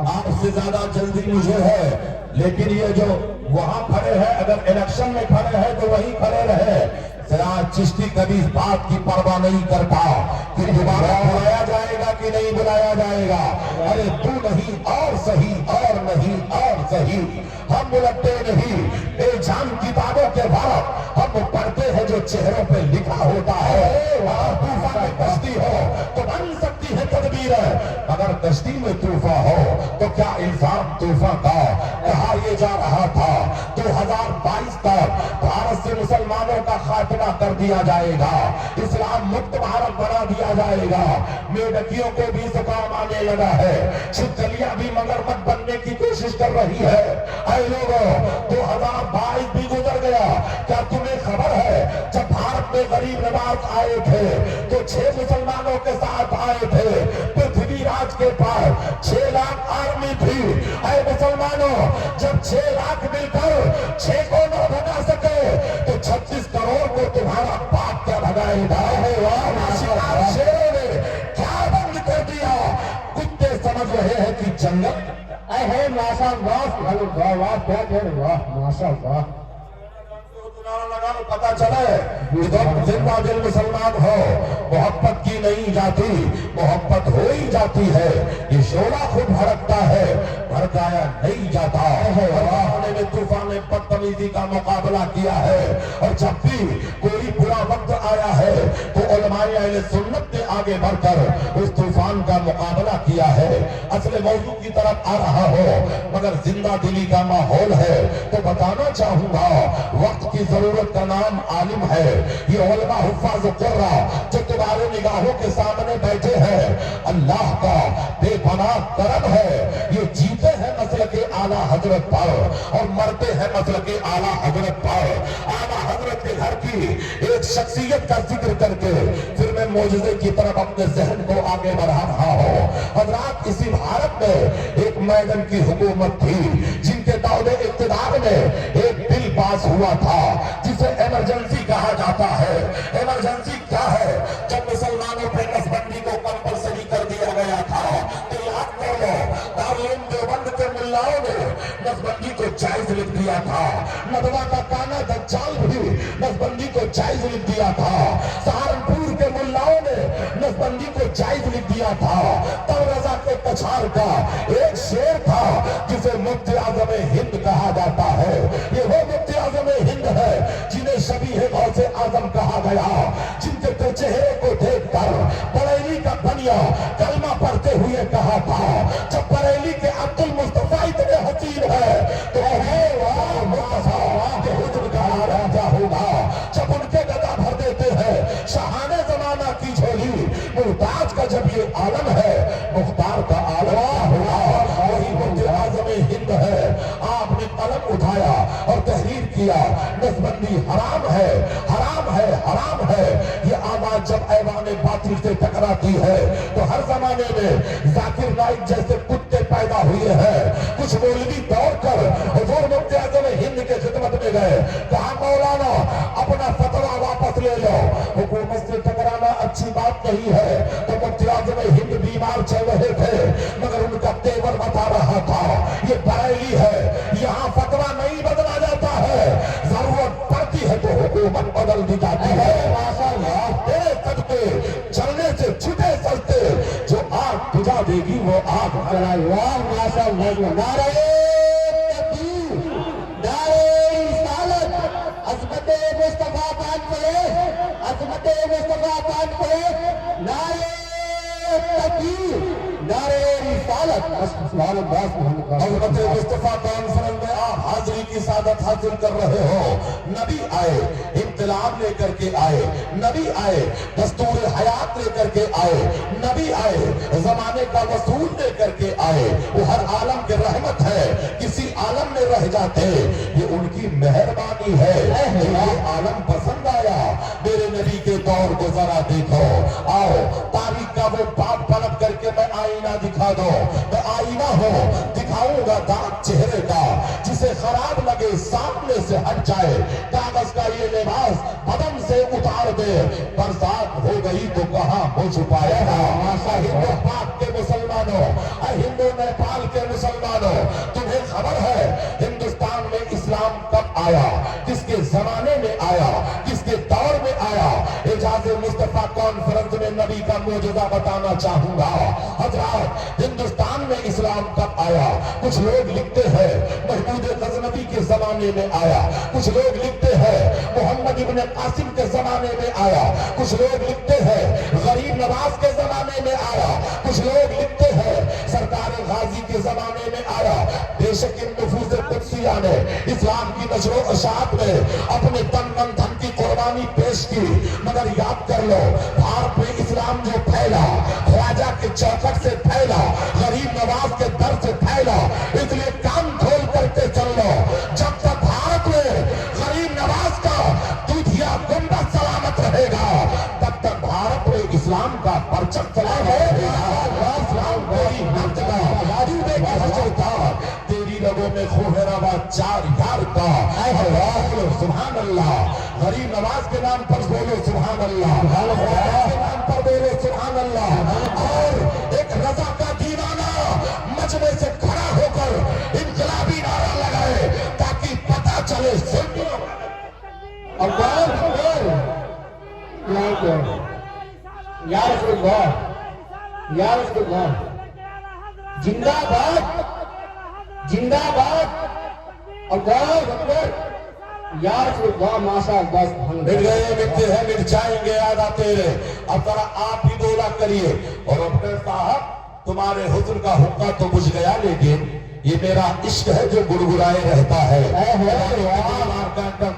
آپ سے زیادہ جلدی مجھے ہے، لیکن یہ جو وہاں کھڑے ہیں اگر الیکشن میں کھڑے ہیں تو وہی کھڑے رہے۔ سراج چشتی کبھی اس بات کی پرواہ نہیں کرتا کہ دوبارہ بلایا جائے گا کہ نہیں بلایا جائے گا۔ ارے تو نہیں اور صحیح اور نہیں اور صحیح، ہم ملٹے نہیں، بے جان کتابوں کے بعد ہم پڑھتے ہیں جو چہروں پہ لکھا ہوتا ہے۔ اور طوفان میں کشتی ہو تو بن سکتی ہے تدبیر، اگر کشتی میں طوفان ہو تو کیا الزام طوفان کا؟ کہا یہ جا رہا تھا 2022 تک بھارت سے مسلمانوں کا خاتمہ کر دیا جائے گا، اسلام مکت بھارت بنا دیا جائے گا۔ میڈکیوں کو بھی زکام آنے لگا ہے، چھپکلیاں بھی مگرمچھ بننے کی کوشش کر رہی ہے۔ اے لوگوں، 2022 بھی گزر گیا، کیا تمہیں خبر ہے جب بھارت میں غریب نواز آئے تھے تو 6 مسلمانوں کے ساتھ آئے تھے، پرتھوی راج کے پاس 6 لاکھ آرمی تھی۔ اے مسلمانوں، جب 6 لاکھ مل کر 6 کو نہ بھگا سکے تو 36 کروڑ کو تمہارا باپ کیا بھگائے گا؟ شیروں نے کیا بند کر دیا؟ کتے سمجھ رہے ہیں کہ جنگل اے ماشاء اللہ، واہ کیا کہہ رہے، واہ ماشاء اللہ۔ لگا لو پتا چلے کہ تم زندہ دل مسلمان ہو، محبت کی نہیں جاتی، محبت ہو ہی جاتی ہے۔ یہ شعلہ خود بھڑکتا ہے، بھڑکایا نہیں جاتا۔ اللہ نے طوفان بدتمیزی کا مقابلہ کیا ہے، اور جب بھی کوئی برا وقت آیا ہے تو علماء اہل سنت نے آگے بڑھ کر اس طوفان کا مقابلہ کیا ہے۔ اصل موضوع کی طرف آ رہا ہو مگر زندہ دلی کا ماحول ہے تو بتانا چاہوں گا، وقت کی ضرورت کا نام عالم ہے۔ یہ علماء حفاظ قرہ جو تمہارے نگاہوں کے سامنے بیٹھے ہیں، اللہ کا بے پناہ کرم ہے، یہ جیتے ہیں مسلک اعلیٰ حضرت پر اور مرتے ہیں مسلک اعلیٰ حضرت پر۔ اعلیٰ حضرت کے گھر کی ایک شخصیت کا ذکر کر کے پھر میں معجزے کی طرف اپنے ذہن کو آگے بڑھا رہا ہوں۔ حضرات، اسی بھارت میں ایک میدان کی حکومت تھی جن کے دور اقتدار میں ایک بل پاس ہوا تھا جسے ایمرجنسی کہا جاتا ہے۔ ایمرجنسی کیا ہے؟ جب مسلمانوں پہ نسبندی کو کمپلسری کر دیا گیا تھا تو یاد کر لو، دارالعلوم دیوبند کے ملاؤں نے نسبندی کو جائز لکھ دیا تھا، ندوہ کا کانا دجال بھی نسبندی کو جائز لکھ دیا تھا، سہارنپور کے ملاؤں نے نسبندی کو جائز لکھ دیا تھا۔ تورزہ کے کچھار کا ایک شعر تھا جسے مفتی اعظم ہند کہا جاتا ہے۔ یہ وہ مفتی اعظم ہند ہے جنہیں شبیہ غوث اعظم کہا گیا، جن کے چہرے کو دیکھ کر بریلی کا بنیا کلمہ پڑھتے ہوئے کہا تھا، جب بریلی کے عبد المصطفیٰ اتنے حسین ہے تو کہ حجر کا راجہ ہوگا۔ جب ان کے گدا بھر دیتے ہیں شاہانِ زمانہ کی جھولی، محتاج کا جب یہ عالم ہے مختار کا عالم ہوگا۔ وہی مفتی اعظم ہند ہے۔ آپ نے قلم اٹھایا اور تحریر کیا، نسبندی حرام ہے، حرام ہے، حرام ہے۔ یہ آواز جب ایوان باطل سے ٹکراتی ہے تو ہر زمانے میں ذاکر نائک جیسے کتے پیدا ہوئے ہیں۔ کچھ مولوی دوڑ کر حضور مفتی اعظم ہند کے خدمت میں گئے، کہا مولانا اپنا فتویٰ واپس لے لو، حکومت سے ٹکرانا اچھی بات نہیں ہے۔ تو مفتی اعظم ہند بیمار چل رہے تھے مگر ان کا تیور بتا رہا تھا یہ بریلی ہے، یہاں فتویٰ نہیں بدلا جاتا ہے، ضرورت پڑتی ہے تو حکومت بدل دی جاتی ہے۔ تیرے صدقے چلنے سے چھٹے سلتے، جو آگ بجھا دے گی وہ آگ بھلائی۔ ماشاء اللہ، نعرہ تکبیر، نعرہ رسالت، عظمت مصطفیٰ پاک پڑھے، عظمت مصطفیٰ پاک پڑھے، نعرہ تکبیر، نعرہ رسالت۔ حضرت مصطفیٰ کانفرنس میں آپ حاضری کی سعادت حاصل کر رہے ہو۔ نبی آئے، انقلاب لے کر کے آئے، نبی آئے، دستور حیات لے کر کے آئے، نبی آئے، زمانے کا رسول لے کر کے آئے۔ وہ ہر عالم کے رحمت ہے، کسی عالم میں رہ جاتے، یہ ان کی مہربانی ہے۔ یہ عالم پسند آیا، میرے نبی کے دور کو ذرا دیکھو۔ آؤ تاریخ کا وہ باب پلٹ کر کے میں آئینہ دکھا دو، میں آئینہ ہوں، دکھا दिखाऊंगा दाग चेहरे का, जिसे खराब लगे सामने से हट जाए, कागज का ये लिबास बदन से उतार दे, बरसात हो गई तो कहां हो छुपाएगा। हिंदू पाक के मुसलमानों, हिंदू नेपाल के मुसलमानों, तुम्हें खबर है हिंदुस्तान में इस्लाम कब आया, किसके जमाने में आया, किसके दौर में आया। एजाज मुस्तफा कॉन्फ्रेंस में नबी का मौजूदा बताना चाहूंगा। हजरात, हिंदुस्तान में इस्लाम कब आया? कुछ लोग लिखते हैं महमूद गजनवी के जमाने में आया, कुछ लोग लिखते हैं मोहम्मद इब्न कासिम के जमाने में आया, कुछ लोग लिखते हैं गरीब नवाज के जमाने में आया, कुछ लोग लिखते हैं सरकार गाजी के जमाने में आया। बेशक इन नफूस कुदसिया ने इस्लाम की नशर व इशाअत में अपने तन मन धन की कुर्बानी पेश की, मगर याद कर लो भारत में इस्लाम जो फैला ख्वाजा के चौखट से फैला, गरीब नवाज के दर से फैला। इसलिए कान खोल करके चल लो, जब तक भारत में गरीब नवाज का दूधिया गुंबद सलामत रहेगा, तब तक भारत में इस्लाम का परचम चला रहेगा। इस्लाम कोई मर्तबा तेरी लोगों में खोहरावा चार यार का। सुभान अल्लाह, गरीब नवाज के नाम पर बोलो सुभान अल्लाह, के नाम पर बोलो सुभान अल्लाह। और एक रजा का दीवाना मजमे से खड़ा होकर इनकलाबी नारा लगाए, ताकि पता चले सुनियो जिंदाबाद जिंदाबाद अल्लाह अकबर यार माशा बस मिट गए, मिटते हैं, मिट जाएंगे, याद आते रहे। अब जरा आप ही दोला करिए। और अपने साहब, तुम्हारे हुस्न का हुक्का तो बुझ गया, लेकिन ये मेरा इश्क है जो गुड़गुड़ाए रहता है।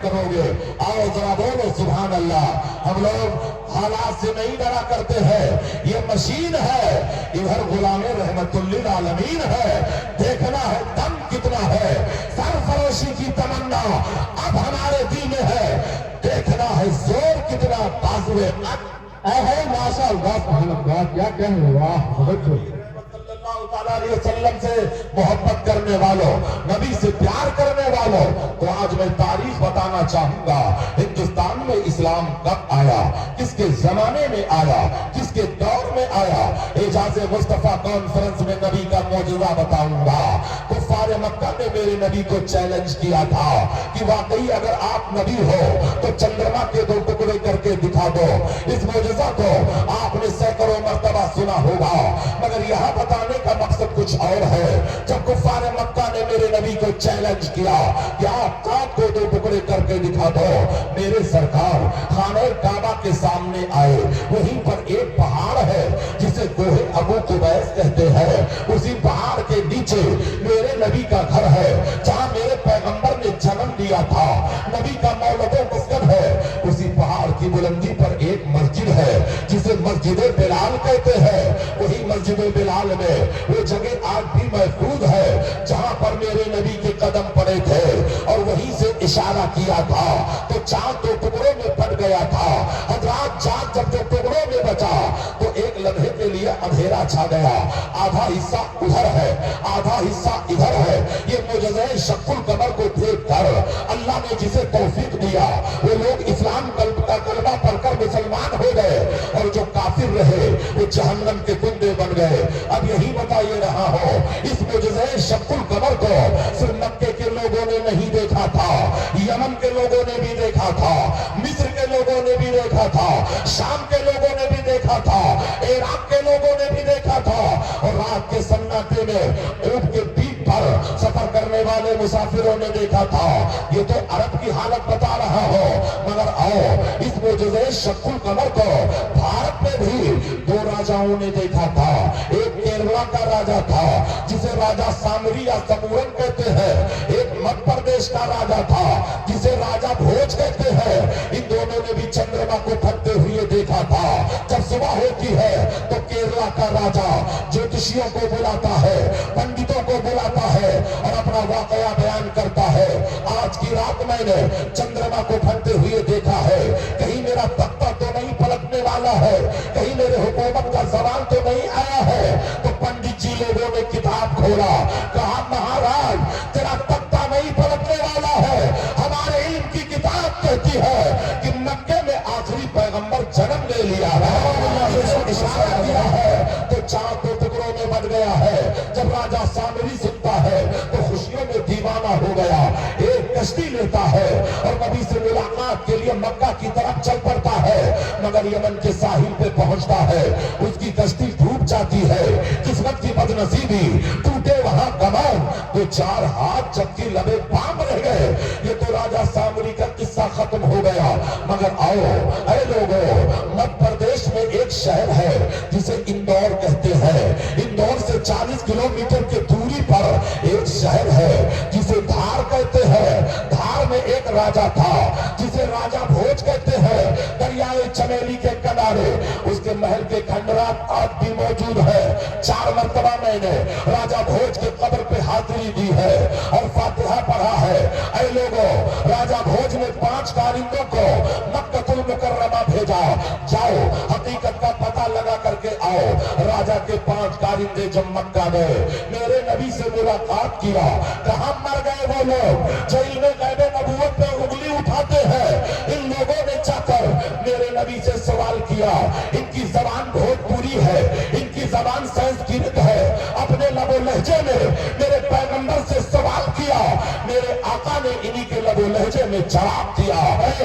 करोगे, आओ जरा बोलो सुभान अल्लाह। हम लोग हालात से नहीं डरा करते हैं, ये मशीन है, इधर गुलामे रहमतुल्लिल आलमीन है। देखना है दम कितना है, सरफरोशी की तमन्ना अब हमारे दिल में है, देखना है जोर कितना बाजुए है माशा अल्लाह। क्या कहें, वाह बहुत वसल्लम से मोहब्बत करने वालों, नबी से प्यार करने वालों, तो आज मैं तारीख बताना चाहूंगा हिंदुस्तान में इस्लाम कब आया, किसके जमाने में आया, किसके दौर में आया। एजाज मुस्तफा कॉन्फ्रेंस में नबी का मौजूदा बताऊंगा। कुफ्फार मक्का ने मेरे नबी को चैलेंज किया था कि वाकई अगर आप नबी हो तो चंद्रमा के दो टुकड़े करके दिखा दो। इस मौजूदा को आपने सैकड़ों मर्तबा सुना होगा, मगर यहाँ बताने का मकसद कुछ और है। जब कुफ्फार मक्का ने मेरे नबी को चैलेंज किया कि आप काट को दो टुकड़े करके दिखा दो, मेरे सरकार खाने काबा के सामने आए। वहीं पर एक पहाड़ है जिसे कोहे अबू कुबैस कहते हैं, उसी पहाड़ के नीचे मेरे नबी का घर है, जहां मेरे पैगंबर ने जन्म लिया था, नबी का मौलदो मस्कन है। उसी पहाड़ की बुलंदी पर एक मस्जिद है जिसे मस्जिद बिलाल कहते हैं। वही मस्जिद बिलाल में वो जगह आज भी महफूज है जहां पर मेरे नबी के कदम पड़े थे, और वहीं से इशारा किया था तो चांद दो टुकड़ों में फट गया था। हजरात, चांद जब दो टुकड़ों में बचा तो एक लम्हे के लिए अंधेरा छा गया, आधा हिस्सा उधर है, आधा हिस्सा इधर है। ये मुजज़े शक्कुल कमर को देखकर अल्लाह ने जिसे तौफीक दिया, वो लोग इस्लाम का कलमा पढ़कर मुसलमान हो गए, और जो काफिर रहे वो जहन्नम के कुंडे बन गए। अब यही बताइए रहा हो, इस मुजज़े शक्कुल कमर को सिर्फ मक्के के लोगों ने नहीं देखा था, यमन के लोगों ने भी देखा था, मिस्र के लोगों ने भी देखा था, शाम के लोगों ने भी देखा था, इराक के लोगों ने भी देखा था। और रात के सन्नाटे में ऊंट के पीठ पर सफर करने वाले मुसाफिरों ने देखा था। ये तो अरब की हालत बता रहा हो, मगर आओ इस मुजज़े शक्कुल कमर को भारत में भी दो राजाओं ने देखा था। एक केरला का राजा था जिसे राजा सामरी या समूरन कहते हैं, एक मध्य प्रदेश का राजा था जिसे राजा भोज कहते हैं। इन दोनों ने भी चंद्रमा को फटते हुए देखा था। जब सुबह होती है तो केरला का राजा ज्योतिषियों को बुलाता है, पंडितों को बुलाता है और अपना वाकया बयान करता है। आज की रात मैंने चंद्रमा को फटते हुए देखा है, कहीं मेरा तख्ता तो नहीं पलटने वाला है, कहीं मेरे हुकूमत का सवाल तो नहीं आया है। तो पंडित जी लोगों ने किताब खोला, कहा लिया है, इशारा किया है तो चांद दो टुकड़ों में बट गया है। जब राजा सामरी सुनता है तो खुशियों में दीवाना हो गया, एक कश्ती लेता है और नबी से मुलाकात के लिए मक्का की तरफ चल पड़ता है, मगर यमन के साहिल पे पहुंचता है, उसकी कश्ती डूब जाती है। किस्मत की बदनसीबी, टूटे वहां कमान, तो 4 हाथ जबकि लबे पाम रह गए। ये तो राजा सामरी का किस्सा खत्म हो गया। मगर आओ ऐ लोगों, मध्य प्रदेश में एक शहर है जिसे इंदौर कहते हैं। इंदौर से 40 किलोमीटर की दूरी पर एक शहर है जिसे धार कहते हैं। धार में एक राजा था जिसे राजा भोज कहते हैं, दरियाए चमेली के किनारे। उसके महल के खंडरात आज भी मौजूद है। 4 मरतबा मैंने राजा भोज के कब्र पे हाजिरी दी है और फातिहा पढ़ा है। ऐ लोगों, राजा भोज ने 5 कारिंदों को मक्कतुल मुकर्रमा भेजा, जाओ हकीकत का पता लगा करके आओ। राजा के 5 कारिंदे जब मक्का गए, मेरे नबी से मुलाकात किया। कहां मर गए वो लोग जो इल्मे गैब नबूवत पे उंगली उठाते हैं? इन लोगों ने जाकर मेरे नबी से सवाल किया। इनकी जबान भोजपुरी है, इनकी जबान संस्कृत है। अपने लबो लहजे में मेरे पैगंबर से सवाल किया, मेरे आका ने इन्हीं के लबो लहजे में जवाब दिया। और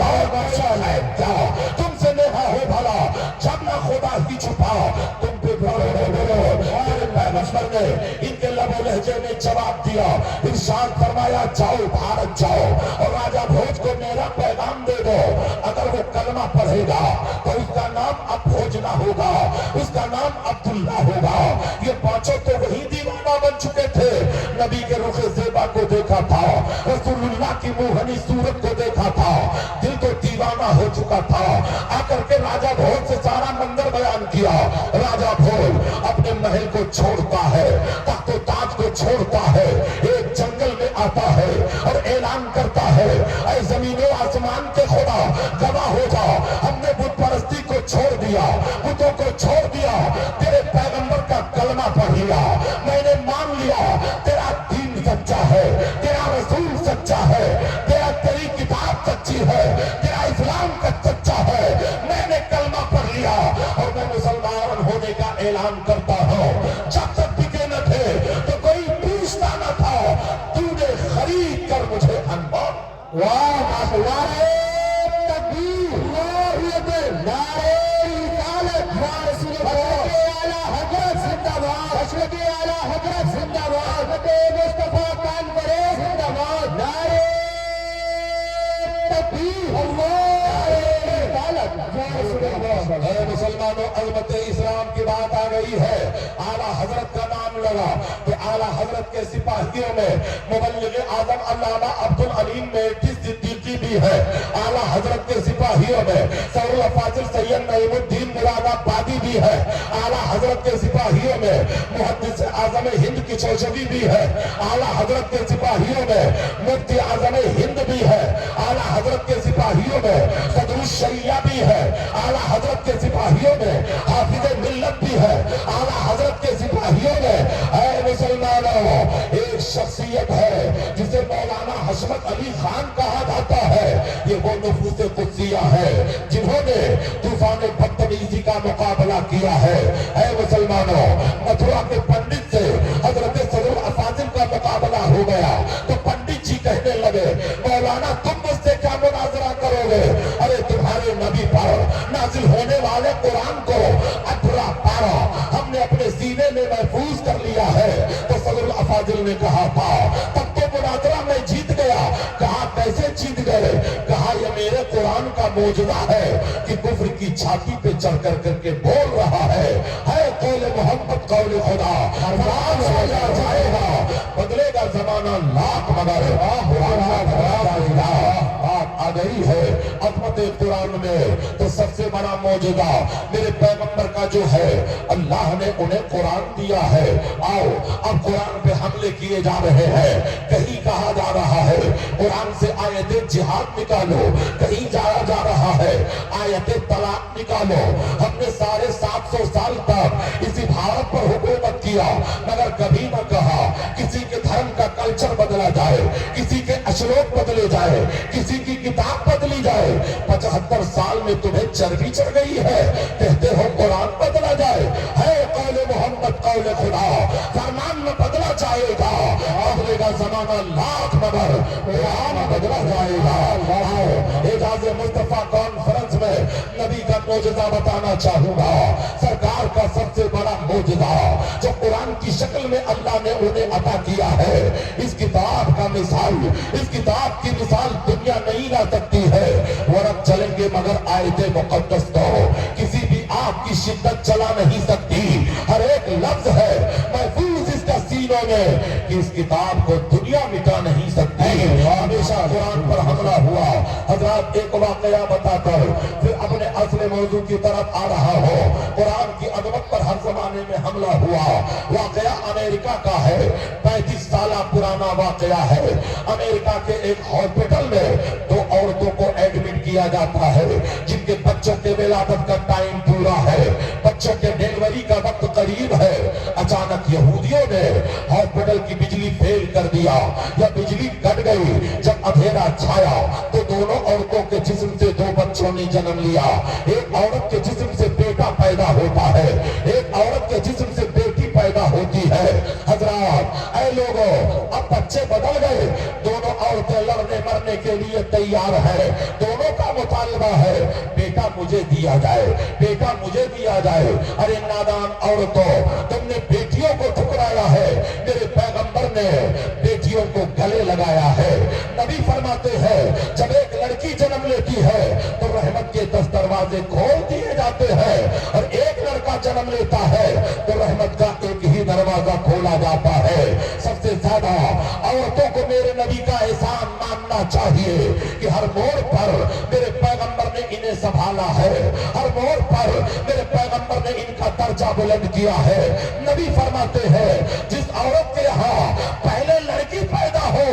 क्या तुमसे नेहा हो भला, जब ना खुदा ही छुपा तुम पे मेरे पैगंबर ने इनके लबो लहजे में जवाब दिया। इरशाद फरमाया, जाओ भारत जाओ और राजा भोज को मेरा पैगाम दे दो। अगर वो कलमा पढ़ेगा तो उसका नाम अब भोज ना होगा, उसका नाम अब्दुल्ला होगा। ये 5 तो वही दीवाना बन चुके थे। नबी के रुखे ज़ेबा को देखा था, रसूलुल्लाह की मुहनी सूरत को देखा था, दिल तो दीवाना हो चुका था। आकर के राजा भोज से सारा मंजर बयान किया। राजा भोज अपने महल को छोड़ता है, तख्त ताज को छोड़ता है, एक जंगल में आता है और ऐलान करता है, ऐ जमीनों आसमान के खुदा गवाह हो जा, हमने बुत परस्ती को छोड़ दिया, बुतों को छोड़ दिया, तेरे पैगंबर का कलमा पढ़ लिया। मैंने मान लिया तेरा दीन सच्चा है, तेरा रसूल सच्चा है, तेरी किताब सच्ची है, तेरा इस्लाम का सच्चा है। मैंने कलमा पढ़ लिया और मैं मुसलमान होने का ऐलान करता हूँ। जब तक बिके न थे तो कोई पूछता न था, तूने खरीद कर मुझे अनमोल। वाह नारे तकबीर, नारे रिसालत, आला हजरत जिंदाबाद, अशरफ आला हजरत जिंदाबाद, मुस्तफा कानपुरे जिंदाबाद, नारे तकबीर, अल्लाह रिसालत। मुसलमानों, अज़मत इस्लाम की बात आ गई है। आला हजरत का नाम लगा कि आला हजरत के सिपाहियों में मुबल्लिग आज़म अल्लामा अब्दुल अलीम मेहदी सिद्दीकी भी है। आला हजरत के सिपाहियों में सरुल फाजिल सैयद नईमुद्दीन मुरादाबादी भी है। आला हजरत के सिपाहियों में मुहद्दिस आज़म हिंद की चौशवी भी है। आला हजरत के सिपाहियों में मुफ्ती आज़म हिंद भी है। आला हजरत के सिपाहियों में सदरुश शरिया भी है। आला हजरत के सिपाहियों में हाफिज मिल्लत भी है। आला हजरत के सिपाहियों में ऐ मुसलमानों एक शख्सियत है जिसे मौलाना हशमत अली खान कहा जाता है। ये वो नफूस कुद्सिया है जिन्होंने तूफान बदतमीजी का मुकाबला किया है। ऐ मुसलमानों, मथुरा के पंडित से हजरत सदरुल अफाजिल का मुकाबला हो गया तो पंडित जी कहने लगे, मौलाना तुम मुझसे क्या मुनाजरा करोगे? अरे तुम्हारे नबी पर नाजिल होने वाले कुरान को 18 पारा हमने अपने सीने में महफूज कर लिया है। तो सदरुल अफाजिल ने कहा था, तब तो मुनाजरा में जीत गया। कहा कैसे जीत गए? कहा यह मेरे कुरान का मौजूदा है कि कुफ्र की छाती पे चढ़ कर करके बोल रहा है कौले मोहम्मद कौले खुदा, जाएगा बदलेगा जमाना लाख मगर बात आ गई है अज़मत कुरान में। तो सबसे बड़ा मौजूदा मेरे पैगंबर का जो है, अल्लाह ने उन्हें कुरान दिया है। आओ अब कुरान पे हमले किए जा रहे हैं। कहीं कहा जा रहा है कुरान से आयते जिहाद निकालो, कहीं जाया जा रहा है आयते तलाक निकालो। हमने 750 साल तक इसी भारत पर हुकूमत किया, मगर कभी न कहा किसी के धर्म का कल्चर बदला जाए, किसी के अशलोक बदले जाए, किसी की किताब किताब बदली जाए। 75 साल में तुम्हें चर्बी चढ़ गई है, कहते हो कुरान बदला जाए। है कौले मोहम्मद कौले खुदा, फरमान में बदला जाएगा। बदलेगा जमाना लाख मगर कुरान बदला जाएगा। आओ एजाज मुस्तफा कॉन्फ्रेंस में नबी का मोजज़ा बताना चाहूंगा। सरकार का सबसे बड़ा मोजज़ा जो कुरान की शक्ल में अल्लाह ने उन्हें अता किया है, इस किताब का मिसाल, इस किताब की मिसाल दुनिया नहीं ला सकती है। वरक चलेंगे मगर आयते मुक़द्दस को किसी भी आग की शिद्दत चला नहीं सकती। हर एक लफ्ज है महफूज इसका सीनों में कि इस किताब को दुनिया मिटा नहीं सकती। हमेशा कुरान पर हमला हुआ। हजरत एक वाकया बताकर फिर अपने असले मौजू की तरफ आ रहा हो। कुरान की अजमत पर हर जमाने में हमला हुआ। वाकया अमेरिका का है, 35 साल पुराना वाकया है। अमेरिका के एक हॉस्पिटल में 2 औरतों को एडमिट किया जाता है जिनके बच्चों के विलादत का टाइम पूरा है, बच्चों के डिलीवरी का वक्त करीब है। अचानक यहूदियों ने हॉस्पिटल की बिजली फेल कर दिया या बिजली कट गई। जब अंधेरा छाया तो दोनों औरतों के जिस्म से 2 बच्चों ने जन्म लिया। एक औरत के जिस्म से बेटा पैदा होता है, एक औरत के जिस्म से बेटी पैदा होती है। हजरात ऐ लोगों, अब बच्चे बदल गए। दोनों औरतें लड़ने मरने के लिए तैयार है। दोनों का मुतालबा है बेटा मुझे दिया जाए, बेटा मुझे दिया जाए। अरे नादान औरतों, तुमने बेटियों को ठुकराया है, मेरे पैगंबर ने बेटियों को गले लगाया है। नबी फरमाते हैं जब एक लड़की जन्म लेती है तो रहमत के 10 दरवाजे खोल दिए जाते हैं, और एक लड़का जन्म लेता है तो रहमत का एक ही दरवाजा खोला जाता है। सबसे ज्यादा औरतों को मेरे नबी का एहसान मानना चाहिए कि हर मोड़ पर मेरे पैगंबर ने इन्हें संभाला है, हर मोड़ पर मेरे पैगंबर ने इनका दर्जा बुलंद किया है। नबी फरमाते हैं जिस औरत के यहाँ पहले लड़की पैदा हो,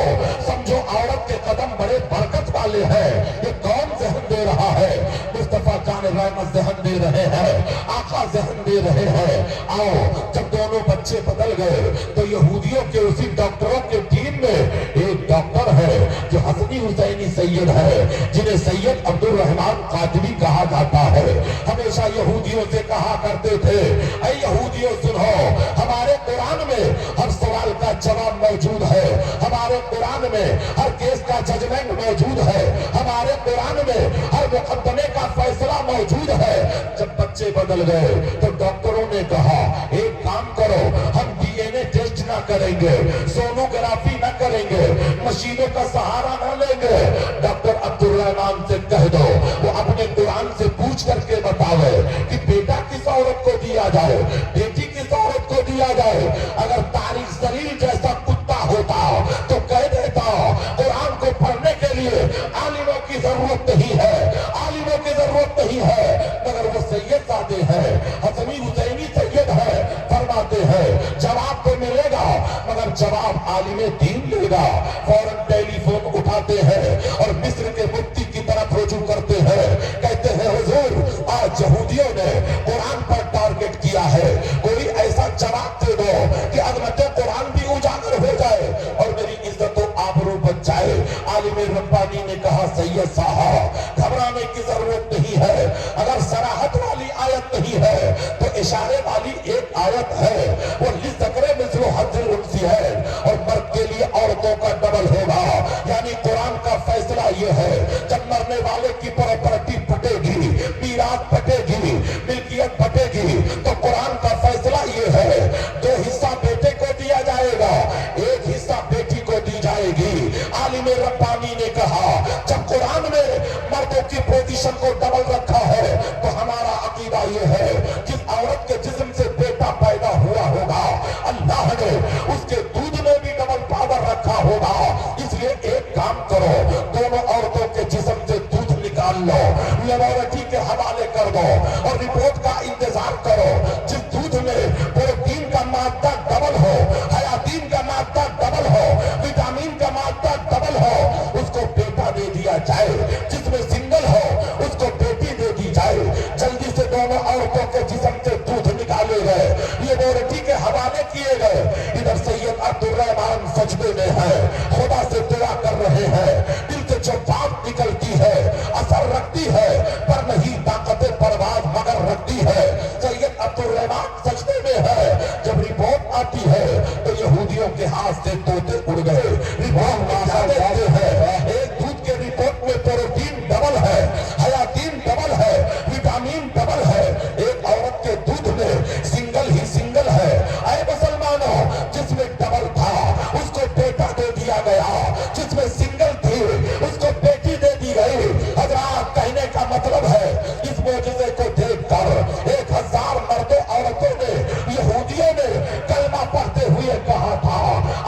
समझो औरत के कदम बड़े बरकत वाले हैं। ये कौन जहन दे रहा है? मुस्तफा जान रहमत जहन दे रहे हैं, आका जहन दे रहे हैं। आओ, जब दोनों बच्चे बदल गए तो यहूदियों के उसी डॉक्टरों के टीम में एक डॉक्टर है जो हसनी हुसैनी सैयद है, जिन्हें सैयद अब्दुल रहमान कादरी कहा जाता है। हमेशा यहूदियों से कहा करते थे, ऐ यहूदियों सुनो, हमारे कुरान में हर सवाल का जवाब मौजूद है, हमारे कुरान में हर केस का जजमेंट मौजूद है, हमारे कुरान में हर मुकदमे का फैसला मौजूद है। जब बच्चे बदल गए तो डॉक्टरों ने कहा एक काम करो, हम डीएनए टेस्ट ना करेंगे, सोनोग्राफी ना करेंगे, मशीनों का सहारा ना लेंगे। डॉक्टर अब्दुल रहमान से कह दो वो अपने कुरान से पूछ करके बतावे कि बेटा किस औरत को दिया जाए, बेटी किस औरत को दिया जाए। अगर तारिक जलील जैसा कुत्ता होता तो कह देता कुरान को पढ़ने के लिए आलिमों की जरूरत नहीं है, आलिमों की जरूरत नहीं है। मगर वो सैयद सादे हैं, हसनी हुसैनी सैयद है, फरमाते हैं जवाब तो मिलेगा मगर जवाब आलिम दीन लेगा। फौरन टेलीफोन उठाते हैं और मिस्र के मुफ्ती की तरफ रुजू करते हैं, कहते हैं हुजूर आज यहूदियों ने कुरान पर टारगेट किया है, कोई ऐसा जवाब दे दो कि अजमत कुरान भी उजागर हो जाए और मेरी इज्जत तो आबरू बच जाए। आलिम रब्बानी ने कहा सैयद साहब घबराने की जरूरत नहीं है, अगर सराहत वाली आयत नहीं है तो इशारे वाली एक आयत है, वो लिज़्ज़क़रे मिस्लु हज़्ज़िल उन्सियैन, और मर्द के लिए औरतों का डबल होगा। यानी कुरान का फैसला ये है जब मरने वाले की प्रॉपर्टी पटेगी, मीरात पटेगी, मिल्कियत पटेगी, तो कुरान का फैसला ये है 2 हिस्सा बेटे को दिया जाएगा, 1 हिस्सा बेटी को दी जाएगी। आलिम रब्बानी ने कहा जब कुरान में मर्दों की पोजीशन को डबल रखा है तो हमारा अकीदा ये है जिस औरत के जिस्म से बेटा पैदा हुआ होगा अल्लाह ने उसके दूध में भी डबल पावर रखा होगा। इसलिए एक काम करो, दोनों औरतों के जिस्म से दूध निकाल लो, लेबोरेटरी के हवाले कर दो और रिपोर्ट का इंतजार करो। जिस दूध में प्रोटीन का मात्रा डबल हो, हयातीन का मात्रा डबल हो, विटामिन का मात्रा डबल हो, उसको बेटा दे दिया जाए, जिसमें सिंगल हो उसको बेटी दे दी जाए। जल्दी से दोनों औरतों के जिस्म से दूध निकाले गए, लेबोरेटरी के हवाले किए गए। इधर सैयद अब्दुल रहमान सजदे में है, खुदा से दुआ कर रहे हैं, दिल से जो बात निकलती है सकती है पर नहीं ताकत परवाज मगर रखती है। सैयद अब्दुल रहमान सजदे में है, जब रिपोर्ट आती है तो यहूदियों के हाथ से तोते उड़ गए। रिपोर्ट में क्या देखते हैं? एक दूध के रिपोर्ट में प्रोटीन डबल है, हयातीन डबल है, विटामिन डबल है। एक औरत के दूध में सिंगल ही सिंगल है। ऐ मुसलमानों, जिसमें डबल था उसको बेटा दे दिया गया, जिसमें सिंगल थी उसको बेटी दे दी गई। हजरात, कहने का मतलब है इस मौजूदे को देखकर 1000 मर्दों औरतों ने, यहूदियों ने कलमा पढ़ते हुए कहा था,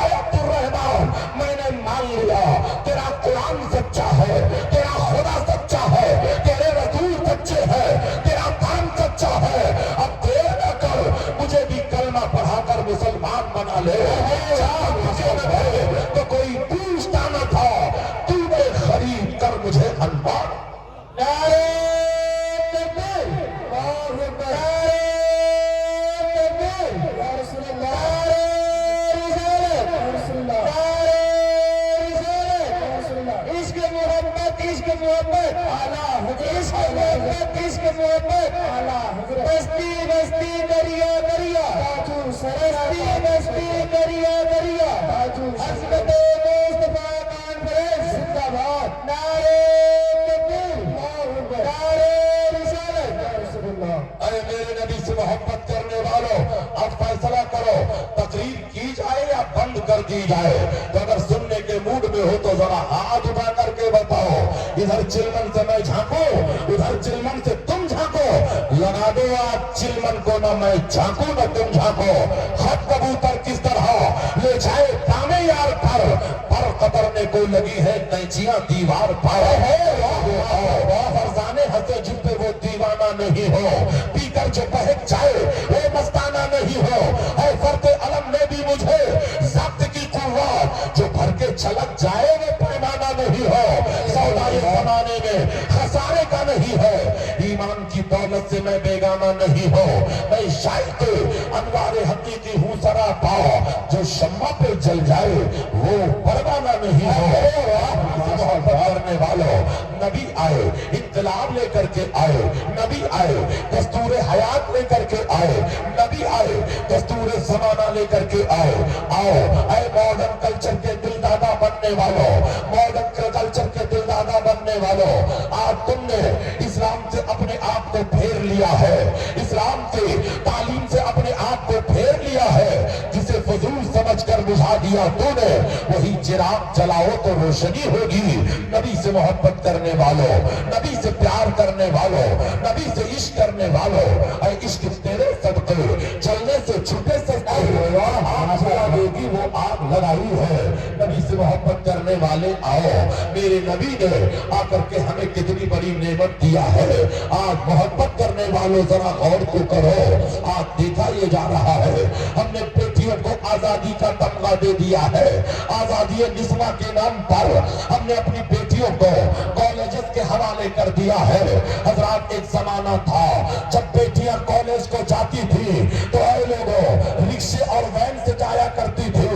ऐ अब्दुल रहमान, मैंने मान लिया तेरा कुरान सच्चा है, तेरा खुदा सच्चा है, तेरे रसूल सच्चे हैं, तेरा काम सच्चा है। अब देर न कर, मुझे भी कलमा पढ़ाकर मुसलमान बना ले। तो कोई पूछता न था, तूने खरीद कर मुझे अनवार। नारे तकबीर, नारे तकबीर, या रसूल अल्लाह, नारे रिसालत, नारे रिसालत, या रसूल अल्लाह। इश्क मोहब्बत, इश्क मोहब्बत, आला हज़रत, इश्क मोहब्बत, इश्क मोहब्बत, आला हज़रत। बस्ती बस्ती दरिया दरिया, बस्ती बस्ती दरिया दरिया, हज़रत मुस्तफा कॉन्फ्रेंस जिंदाबाद। नारे तकबीर, नारे रिसालत, या रसूल अल्लाह। अरे मेरे नबी से मोहब्बत करने वालों, अब फैसला करो, तकरीर की जाए या बंद कर दी जाए। तो अगर सुनने के मूड में हो तो जरा हाथ उठा करके बताओ। इधर चिलमन से मैं झांकू, उधर चिलमन से तुम झांको। लगा दो आज चिलमन को, न मैं झांकू न तुम झांको। खत कबूतर किस तरह ले जाए दामे यार पर कतरने को लगी है कैंचियां दीवार पर। फरजाने हंसे जिन पे वो दीवाना नहीं हो, पीकर जो बहक जाए वो मस्ताना नहीं हो। ऐ फर्दे अलम में भी मुझे ज़ब्त की कुव्वत, जो भर के छलक जाए वो पैमाना नहीं हो। सौदा इस ज़माने में खसारे का नहीं है, ईमान की दौलत से मैं बेगाना नहीं हो। मैं शायद अनवारे हकीकी हूँ सरापा, जो शम्मा पे जल जाए वो परवाना नहीं हो। मोहब्बत करने वालों, नबी आए, इत्तलाब लेकर के आए, नबी आए, दस्तूर हयात लेकर के आए, नबी आए, दस्तूर ज़माना लेकर के आए। आओ ऐ मॉडर्न कल्चर के दिलदादा बनने वालों, मॉडर्न कल्चर के दिलदादा बनने वालों, आज तुमने इस्लाम से अपने आप को फेर लिया है, इस्लाम से तालीम से अपने आप को फेर लिया है। जिसे फजूल समझकर बुझा दिया तूने, वही चिराग जलाओ तो रोशनी होगी। नबी से मोहब्बत करने वालों, नबी से प्यार करने वालों, नबी से इश्क करने वालों, ऐ इश्क तेरे सदके चलने से छूटे सस्ते। आग जला देगी वो आग लगाई है। नबी से मोहब्बत करने वाले आओ, मेरे नबी ने आकर के हमें कितनी बड़ी नेमत दिया है। आज मोहब्बत करने वालों जरा गौर तो करो, आज देखा ये जा रहा है, हमने बेटियों को आजादी का तमगा दे दिया है। आजादी निस्वा के नाम पर हमने अपनी बेटियों को कॉलेजेस के हवाले कर दिया है। हजरात, एक जमाना था जब बेटियां कॉलेज को जाती थी तो ऐ लोगों रिक्शे और वैन से जाया करती थी।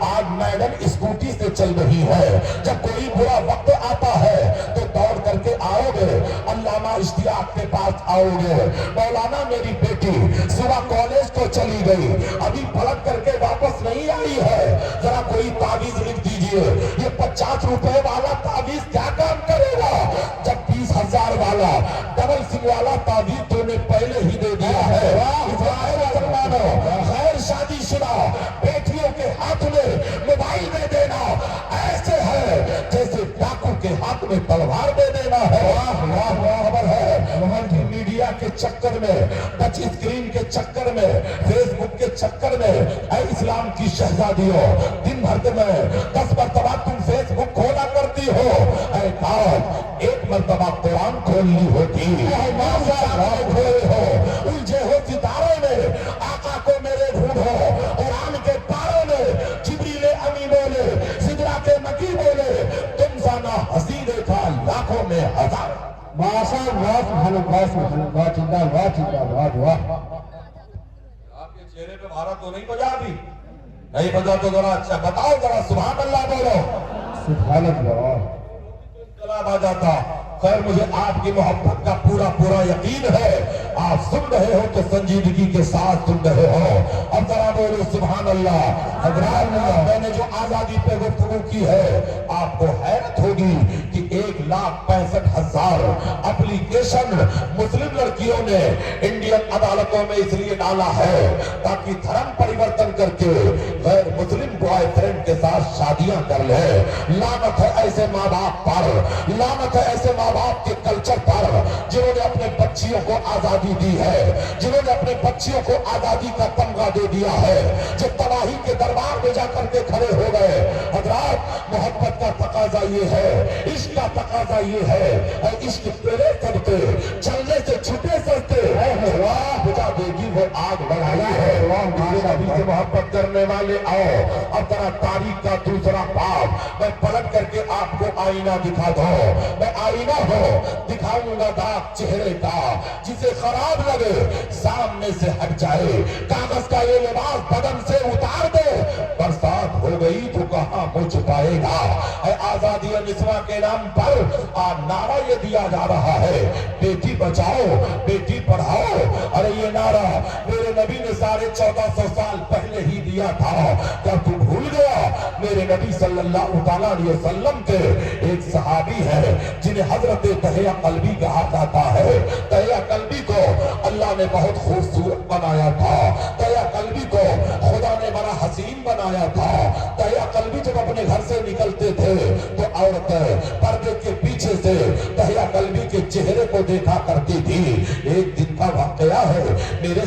आज मैडम स्कूटी से चल रही है। जब कोई बुरा वक्त आता है तो दौड़ करके आओगे, अल्लामा इश्तियाक के पास आओगे, मौलाना मेरी बेटी सुबह कॉलेज को चली गई, अभी पलट करके वापस नहीं आई है, जरा कोई तावीज लिख दीजिए। ये 50 रुपए वाला तावीज क्या काम करेगा, जब 20,000 वाला डबल सिंह वाला तावीज तूने पहले ही दे दिया है। मुसलमानों, गैर शादीशुदा बेटियों के हाथ में मोबाइल दे देना ऐसे है जैसे डाकू के हाथ में तलवार दे देना है। खबर है वहां की मीडिया के चक्कर में, टच स्क्रीन के चक्कर में, फेसबुक के चक्कर में, ऐ इस्लाम की शहजादियों, दिन भर में 10 मरतबा तुम फेसबुक खोला करती हो। ऐ काश एक मरतबा कुरान खोलनी होती। उलझे हो सितारे में, आका को मेरे ढूंढो। कुरान के पारों में जिब्रील अमी बोले, सिदरा के मकी बोले, तुम जाना हंसी देखा लाखों में हजार। माशाअल्लाह, सुभानअल्लाह, जिंदाबाद, जिंदाबाद, वाह। आपके चेहरे पे भारत तो नहीं बजा अभी? नहीं बजा तो जरा अच्छा बताओ, जरा सुभान अल्लाह बोलो। सुभानअल्लाह। गला बजाता खैर मुझे आपकी मोहब्बत का पूरा पूरा यकीन है। आप सुन रहे हो तो संजीदगी के साथ सुन रहे हो। अब जरा बोलो सुभान अल्लाह। हजरात, मैंने जो आजादी पे गुफ्तगू की है, आपको हैरत होगी कि 1,65,000 एप्लीकेशन मुस्लिम लड़कियों ने इंडियन अदालतों में इसलिए डाला है ताकि धर्म परिवर्तन करके गैर मुस्लिम बॉयफ्रेंड के साथ शादियां कर ले। लानत है ऐसे माँ बाप पर, लानत है ऐसे माँ बाप के कल्चर पर जिन्होंने अपने बच्चियों को आजादी दी है, जिन्होंने अपने बच्चियों को आजादी का तमगा दे दिया है, जो तबाही के दरबार में जाकर के खड़े हो गए। हजरात, मोहब्बत का तकाजा ये है, इश्क का तकाजा ये है, इश्क तेरे करते चलने से छुटे सकते बुझा देगी वो आग बढ़ाई है। नबी से मोहब्बत करने वाले आओ। अब जरा तारीख का दूसरा बाब मैं पलट करके आपको आईना दिखा दो। मैं आईना हो दिखाऊंगा दाग चेहरे का, जिसे खराब लगे सामने से हट जाए। कागज का ये लिबास बदन से उतार दे, बरसात हो गई तो कहां मुझ पाएगा। आजादी और निस्वा के नाम पर नारा ये दिया जा रहा है, बेटी बचाओ बेटी पढ़ाओ। अरे ये नारा मेरे नबी ने 1450 साल पहले ही दिया था। क्या तू भूल गया? मेरे नबी सल्लल्लाहु अलैहि वसल्लम के एक सहाबी है जिन्हें हजरत तहया कल्बी कहा जाता है। तहया कल्बी को अल्लाह ने बहुत खूबसूरत बनाया था। तहया कल्बी को खुदा ने बड़ा हसीन बनाया था। तहया कल्बी जब अपने घर से निकलते थे तो औरतें पर्दे के पीछे से तहया कल्बी के चेहरे को देखा करती थी। एक दिन का वाकया है, मेरे